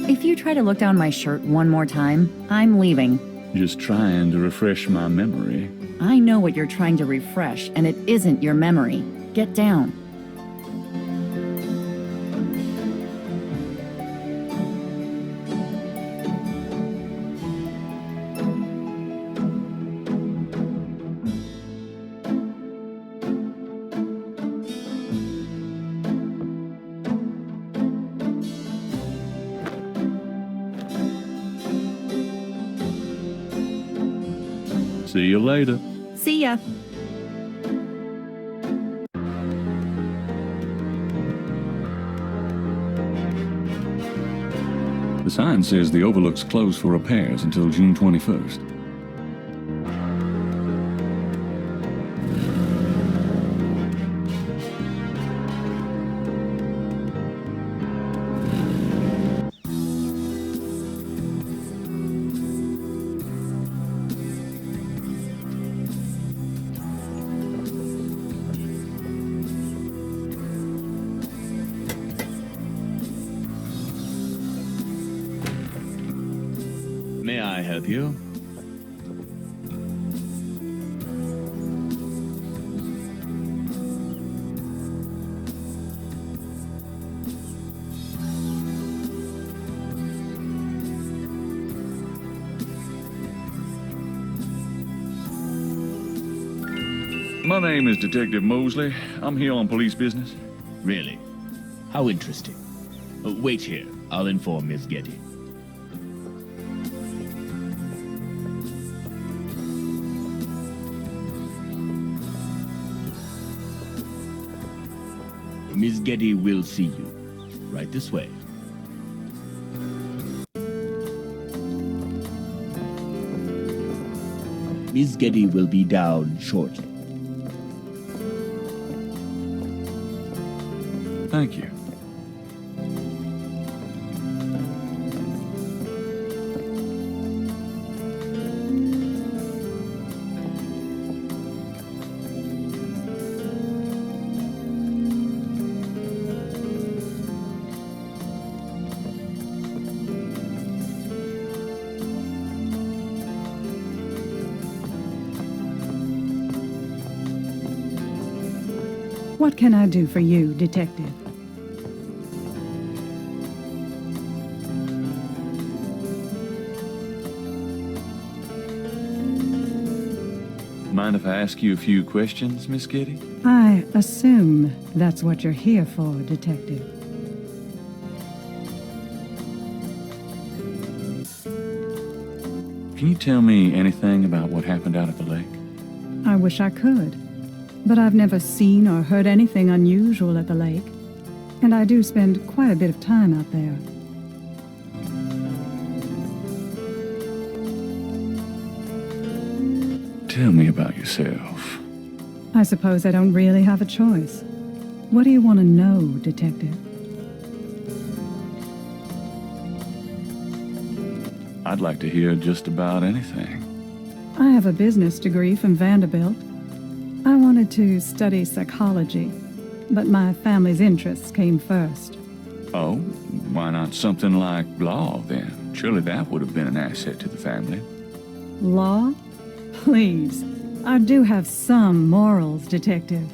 Speaker 1: If you try to look down my shirt one more time, I'm leaving.
Speaker 2: Just trying to refresh my memory.
Speaker 1: I know what you're trying to refresh, and it isn't your memory. Get down.
Speaker 2: See you later.
Speaker 1: See ya.
Speaker 2: The sign says the Overlook's closed for repairs until June 21st. May I help you? My name is Detective Mosley. I'm here on police business.
Speaker 11: Really? How interesting. Wait here. I'll inform Miss Getty. Miss Getty will see you. Right this way. Miss Getty will be down shortly.
Speaker 2: Thank you.
Speaker 12: What can I do for you, Detective?
Speaker 2: mind if I ask you a few questions, Miss Getty?
Speaker 12: I assume that's what you're here for, Detective.
Speaker 2: Can you tell me anything about what happened out at the lake?
Speaker 12: I wish I could, but I've never seen or heard anything unusual at the lake, and I do spend quite a bit of time out there.
Speaker 2: Tell me about yourself.
Speaker 12: I suppose I don't really have a choice. What do you want to know, Detective?
Speaker 2: I'd like to hear just about anything.
Speaker 12: I have a business degree from Vanderbilt. I wanted to study psychology, but my family's interests came first.
Speaker 2: Oh, why not something like law, then? Surely that would have been an asset to the family.
Speaker 12: Law? Please. I do have some morals, Detective.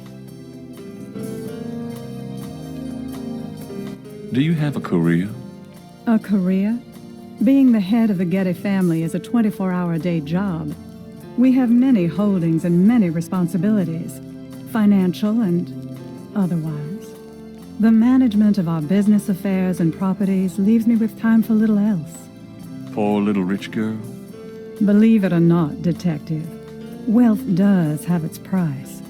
Speaker 2: Do you have a career?
Speaker 12: A career? Being the head of the Getty family is a 24-hour-a-day job. We have many holdings and many responsibilities, financial and otherwise. The management of our business affairs and properties leaves me with time for little else.
Speaker 2: Poor little rich girl?
Speaker 12: Believe it or not, Detective, wealth does have its price.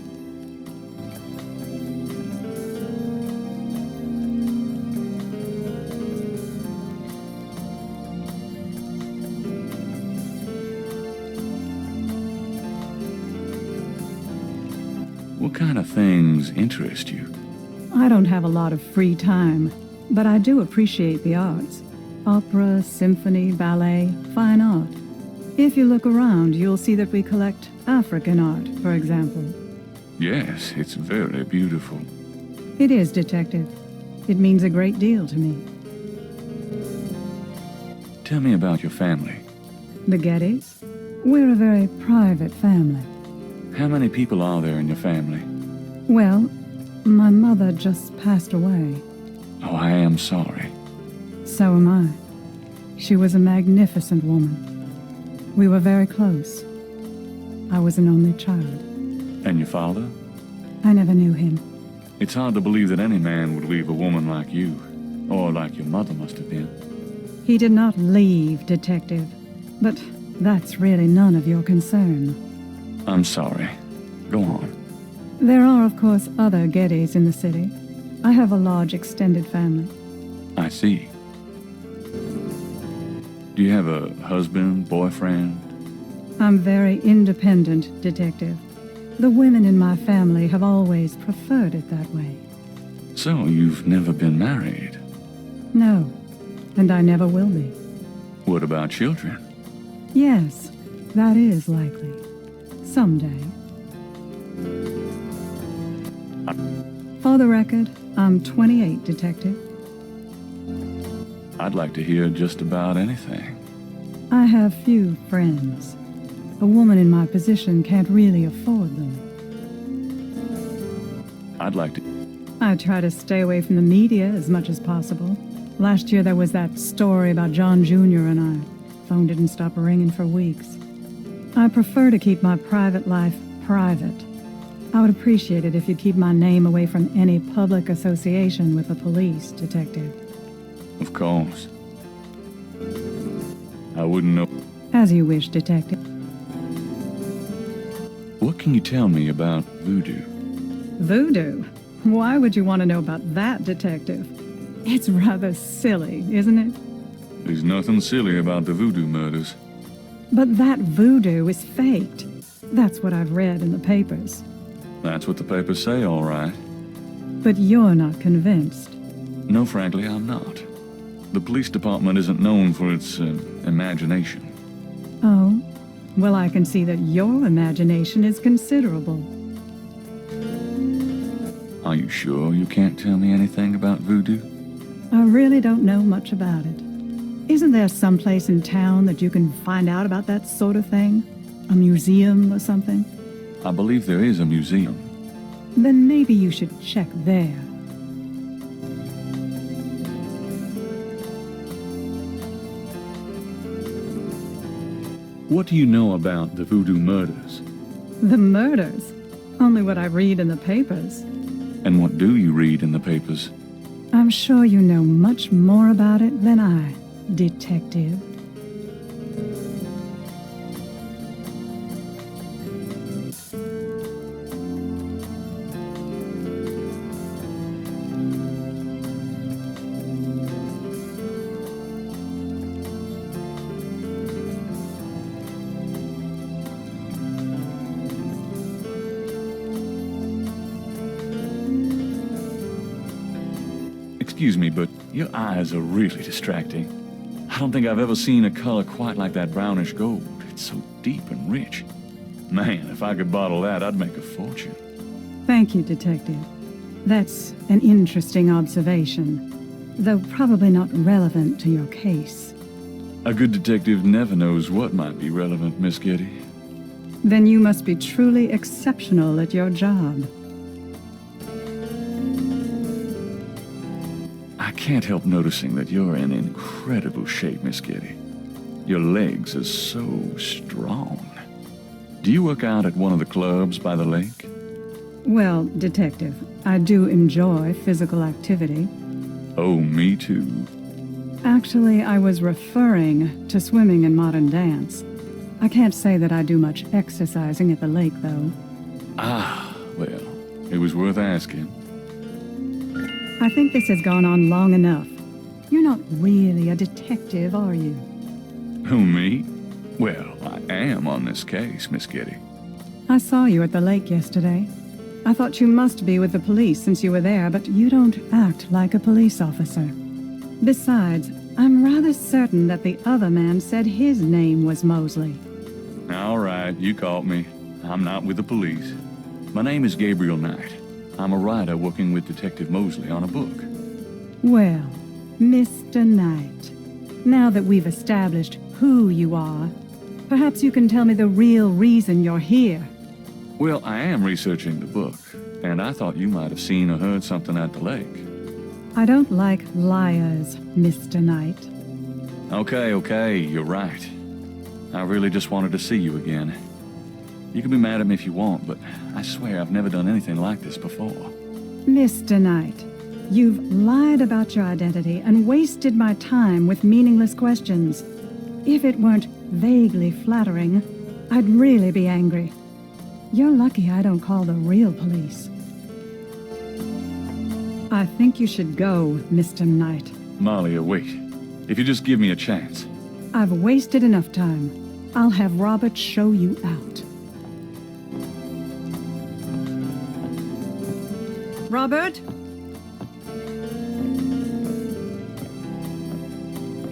Speaker 2: What kind of things interest you?
Speaker 12: I don't have a lot of free time, but I do appreciate the arts. Opera, symphony, ballet, fine art. If you look around, you'll see that we collect African art, for example.
Speaker 2: Yes, it's very beautiful.
Speaker 12: It is, Detective. It means a great deal to me.
Speaker 2: Tell me about your family.
Speaker 12: The Gettys? We're a very private family.
Speaker 2: How many people are there in your family?
Speaker 12: Well, my mother just passed away.
Speaker 2: Oh, I am sorry.
Speaker 12: So am I. She was a magnificent woman. We were very close. I was an only child.
Speaker 2: And your father?
Speaker 12: I never knew him.
Speaker 2: It's hard to believe that any man would leave a woman like you, or like your mother must have been.
Speaker 12: He did not leave, Detective, but that's really none of your concern.
Speaker 2: I'm sorry. Go on.
Speaker 12: There are, of course, other Gettys in the city. I have a large extended family.
Speaker 2: I see. Do you have a husband, boyfriend?
Speaker 12: I'm very independent, Detective. The women in my family have always preferred it that way.
Speaker 2: So you've never been married?
Speaker 12: No, and I never will be.
Speaker 2: What about children?
Speaker 12: Yes, that is likely. Someday. For the record, I'm 28, Detective.
Speaker 2: I'd like to hear just about anything.
Speaker 12: I have few friends. A woman in my position can't really afford them.
Speaker 2: I'd like to...
Speaker 12: I try to stay away from the media as much as possible. Last year there was that story about John Jr. and I. Phone didn't stop ringing for weeks. I prefer to keep my private life private. I would appreciate it if you'd keep my name away from any public association with the police, Detective.
Speaker 2: Of course. I wouldn't know...
Speaker 12: As you wish, Detective.
Speaker 2: What can you tell me about voodoo?
Speaker 12: Voodoo? Why would you want to know about that, Detective? It's rather silly, isn't it?
Speaker 2: There's nothing silly about the voodoo murders.
Speaker 12: But that voodoo is faked. That's what I've read in the papers.
Speaker 2: That's what the papers say, all right.
Speaker 12: But you're not convinced.
Speaker 2: No, frankly, I'm not. The police department isn't known for its imagination.
Speaker 12: Oh? Well, I can see that your imagination is considerable.
Speaker 2: Are you sure you can't tell me anything about voodoo?
Speaker 12: I really don't know much about it. Isn't there some place in town that you can find out about that sort of thing? A museum or something?
Speaker 2: I believe there is a museum.
Speaker 12: Then maybe you should check there.
Speaker 2: What do you know about the voodoo murders?
Speaker 12: The murders? Only what I read in the papers.
Speaker 2: And what do you read in the papers?
Speaker 12: I'm sure you know much more about it than I, Detective.
Speaker 2: Excuse me, but your eyes are really distracting. I don't think I've ever seen a color quite like that brownish gold. It's so deep and rich. Man, if I could bottle that, I'd make a fortune.
Speaker 12: Thank you, Detective. That's an interesting observation, though probably not relevant to your case.
Speaker 2: A good detective never knows what might be relevant, Miss Getty.
Speaker 12: Then you must be truly exceptional at your job.
Speaker 2: I can't help noticing that you're in incredible shape, Miss Getty. Your legs are so strong. Do you work out at one of the clubs by the lake?
Speaker 12: Well, Detective, I do enjoy physical activity.
Speaker 2: Oh, me too.
Speaker 12: Actually, I was referring to swimming and modern dance. I can't say that I do much exercising at the lake, though.
Speaker 2: Ah, well, it was worth asking.
Speaker 12: I think this has gone on long enough. You're not really a detective, are you?
Speaker 2: Who, me? Well, I am on this case, Miss Getty.
Speaker 12: I saw you at the lake yesterday. I thought you must be with the police since you were there, but you don't act like a police officer. Besides, I'm rather certain that the other man said his name was Mosley.
Speaker 2: All right, you caught me. I'm not with the police. My name is Gabriel Knight. I'm a writer working with Detective Mosley on a book.
Speaker 12: Well, Mr. Knight, now that we've established who you are, perhaps you can tell me the real reason you're here.
Speaker 2: Well, I am researching the book, and I thought you might have seen or heard something at the lake.
Speaker 12: I don't like liars, Mr. Knight.
Speaker 2: Okay, you're right. I really just wanted to see you again. You can be mad at me if you want, but I swear I've never done anything like this before.
Speaker 12: Mr. Knight, you've lied about your identity and wasted my time with meaningless questions. If it weren't vaguely flattering, I'd really be angry. You're lucky I don't call the real police. I think you should go, Mr. Knight.
Speaker 2: Malia, wait. If you just give me a chance.
Speaker 12: I've wasted enough time. I'll have Robert show you out. Robert?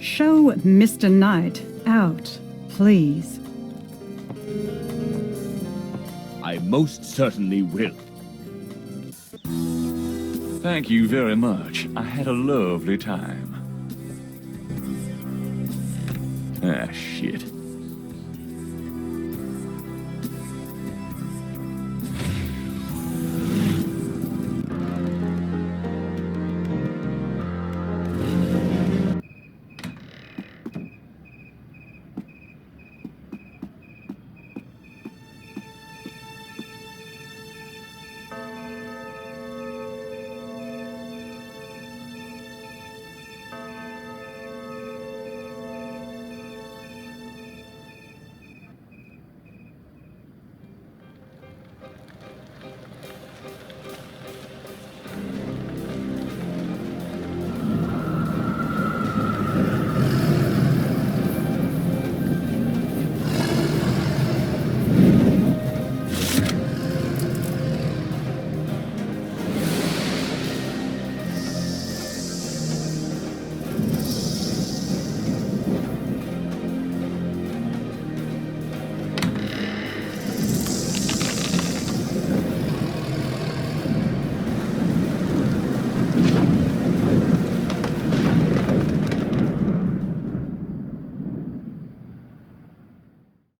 Speaker 12: Show Mr. Knight out, please.
Speaker 11: I most certainly will.
Speaker 2: Thank you very much. I had a lovely time. Ah, shit.